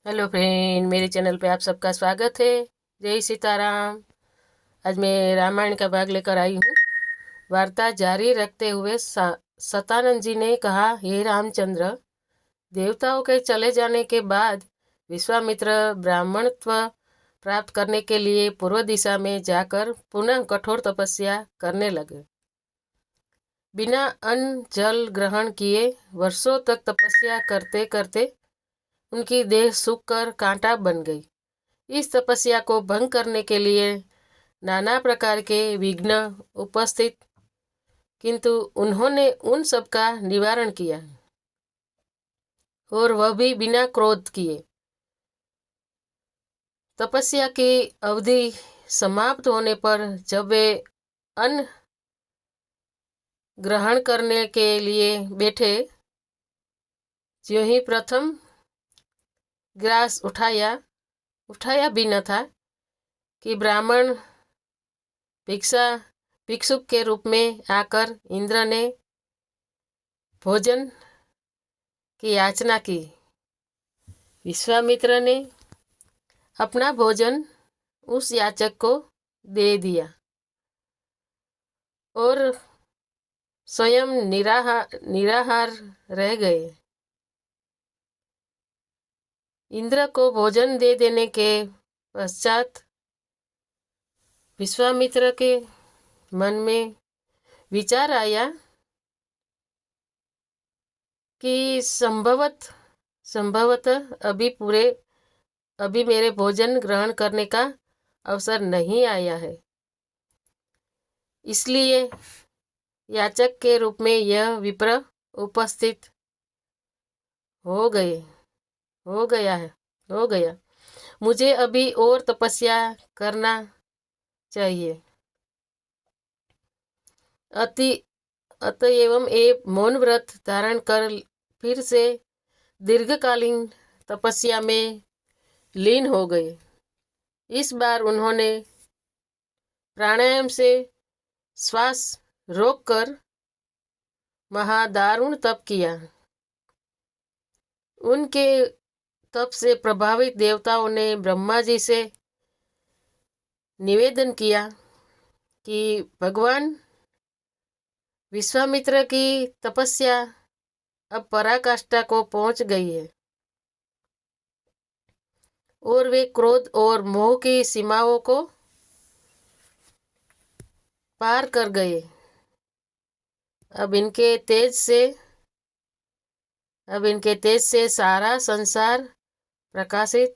Hello friend, मेरे channel पे आप सबका स्वागत है। जय सीताराम। आज मैं रामायण का भाग लेकर आई हूँ। वार्ता जारी रखते हुए सतानंद जी ने कहा, हे रामचंद्र, देवताओं के चले जाने के बाद विश्वामित्र ब्राह्मणत्व प्राप्त करने के लिए पूर्व दिशा में जाकर पुनः कठोर तपस्या करने लगे। बिना अन्न जल ग्रहण किए वर्षों तक तपस्या करते करते उनकी देह सूख कर कांटा बन गई। इस तपस्या को भंग करने के लिए नाना प्रकार के विघ्न उपस्थित, किंतु उन्होंने उन सब का निवारण किया, और वह भी बिना क्रोध किए। तपस्या की अवधि समाप्त होने पर जब वे अन्न ग्रहण करने के लिए बैठे, ज्यों ही प्रथम ग्रास उठाया भी न था कि ब्राह्मण भिक्षुक के रूप में आकर इंद्र ने भोजन की याचना की। विश्वामित्र ने अपना भोजन उस याचक को दे दिया और स्वयं निराहार रह गए। इंद्र को भोजन दे देने के पश्चात विश्वामित्र के मन में विचार आया कि संभवतः अभी मेरे भोजन ग्रहण करने का अवसर नहीं आया है, इसलिए याचक के रूप में यह विप्र उपस्थित हो गया। मुझे अभी और तपस्या करना चाहिए। अतएव मौन व्रत धारण कर फिर से दीर्घकालीन तपस्या में लीन हो गए। इस बार उन्होंने प्राणायाम से श्वास रोककर महादारुण तप किया। उनके तप से प्रभावित देवताओं ने ब्रह्मा जी से निवेदन किया कि भगवान, विश्वामित्र की तपस्या अब पराकाष्ठा को पहुंच गई है और वे क्रोध और मोह की सीमाओं को पार कर गए। अब इनके तेज से सारा संसार प्रकाशित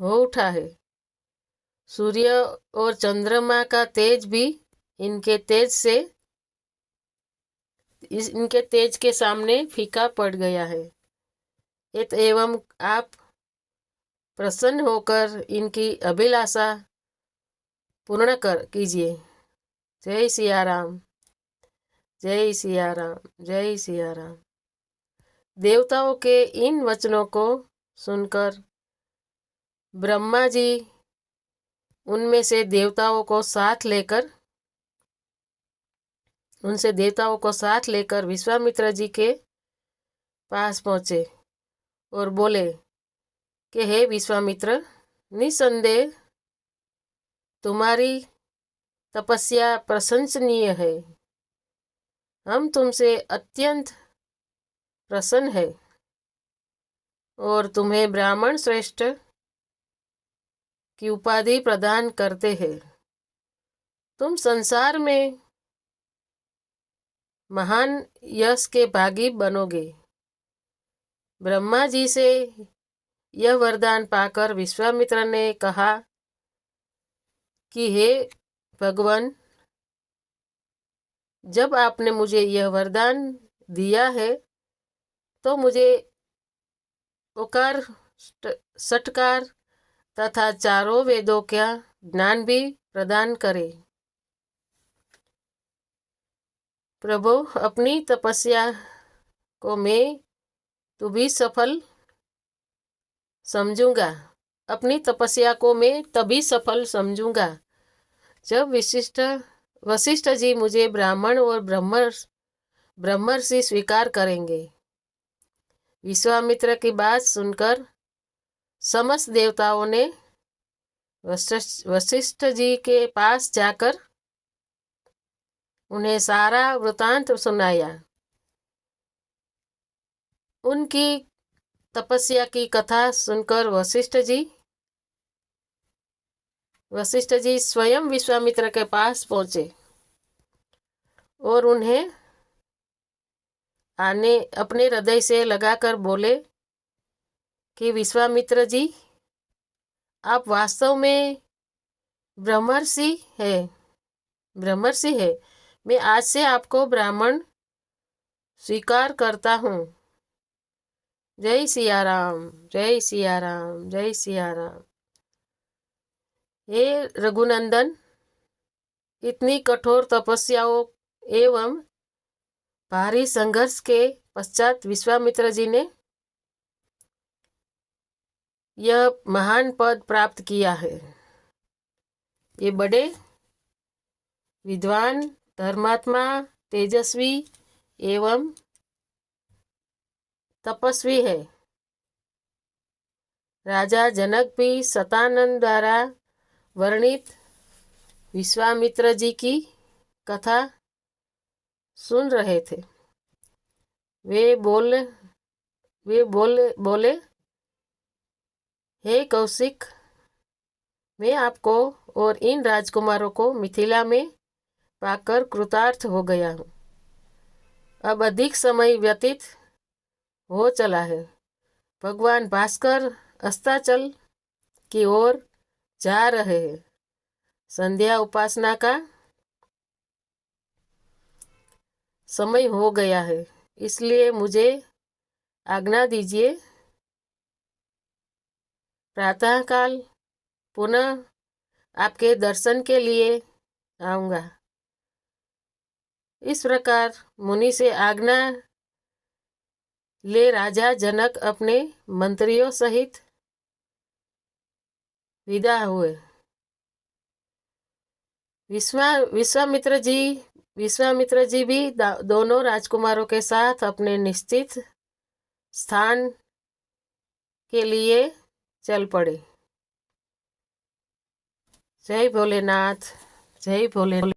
हो उठा है। सूर्य और चंद्रमा का तेज भी इनके तेज के सामने फीका पड़ गया है। एवं आप प्रसन्न होकर इनकी अभिलाषा पूर्ण कीजिए। जय सिया राम, जय सिया राम, जय सिया राम। देवताओं के इन वचनों को सुनकर ब्रह्मा जी उनसे देवताओं को साथ लेकर विश्वामित्र जी के पास पहुँचे और बोले कि हे विश्वामित्र, निसंदेह तुम्हारी तपस्या प्रशंसनीय है। हम तुमसे अत्यंत प्रसन्न है और तुम्हें ब्राह्मण श्रेष्ठ की उपाधि प्रदान करते हैं। तुम संसार में महान यश के भागी बनोगे। ब्रह्मा जी से यह वरदान पाकर विश्वामित्र ने कहा कि हे भगवान, जब आपने मुझे यह वरदान दिया है तो मुझे ओकार, षटकार तथा चारों वेदों का ज्ञान भी प्रदान करे। प्रभु, अपनी तपस्या को मैं तो भी सफल समझूंगा। अपनी तपस्या को मैं तभी सफल समझूंगा जब वशिष्ठ जी मुझे ब्राह्मण और ब्रह्मर्षि स्वीकार करेंगे। विश्वामित्र की बात सुनकर समस्त देवताओं ने वशिष्ठ जी के पास जाकर उन्हें सारा वृतांत सुनाया। उनकी तपस्या की कथा सुनकर वशिष्ठ जी स्वयं विश्वामित्र के पास पहुंचे और उन्हें अपने हृदय से लगाकर बोले कि विश्वामित्र जी, आप वास्तव में ब्रह्मर्षि है। मैं आज से आपको ब्राह्मण स्वीकार करता हूँ। जय सिया राम, जय सिया राम, जय सिया राम। हे रघुनंदन, इतनी कठोर तपस्याओं एवं भारी संघर्ष के पश्चात विश्वामित्र जी ने यह महान पद प्राप्त किया है। ये बड़े विद्वान, धर्मात्मा, तेजस्वी एवं तपस्वी है। राजा जनक भी सतानंद द्वारा वर्णित विश्वामित्र जी की कथा सुन रहे थे। वे बोले, हे कौशिक, मैं आपको और इन राजकुमारों को मिथिला में पाकर कृतार्थ हो गया हूँ। अब अधिक समय व्यतीत हो चला है। भगवान भास्कर अस्ताचल की ओर जा रहे हैं। संध्या उपासना का समय हो गया है, इसलिए मुझे आज्ञा दीजिए। प्रातःकाल पुनः आपके दर्शन के लिए आऊँगा। इस प्रकार मुनि से आज्ञा ले राजा जनक अपने मंत्रियों सहित विदा हुए। विश्वामित्र जी भी दोनों राजकुमारों के साथ अपने निश्चित स्थान के लिए चल पड़े। जय भोलेनाथ, जय भोलेनाथ।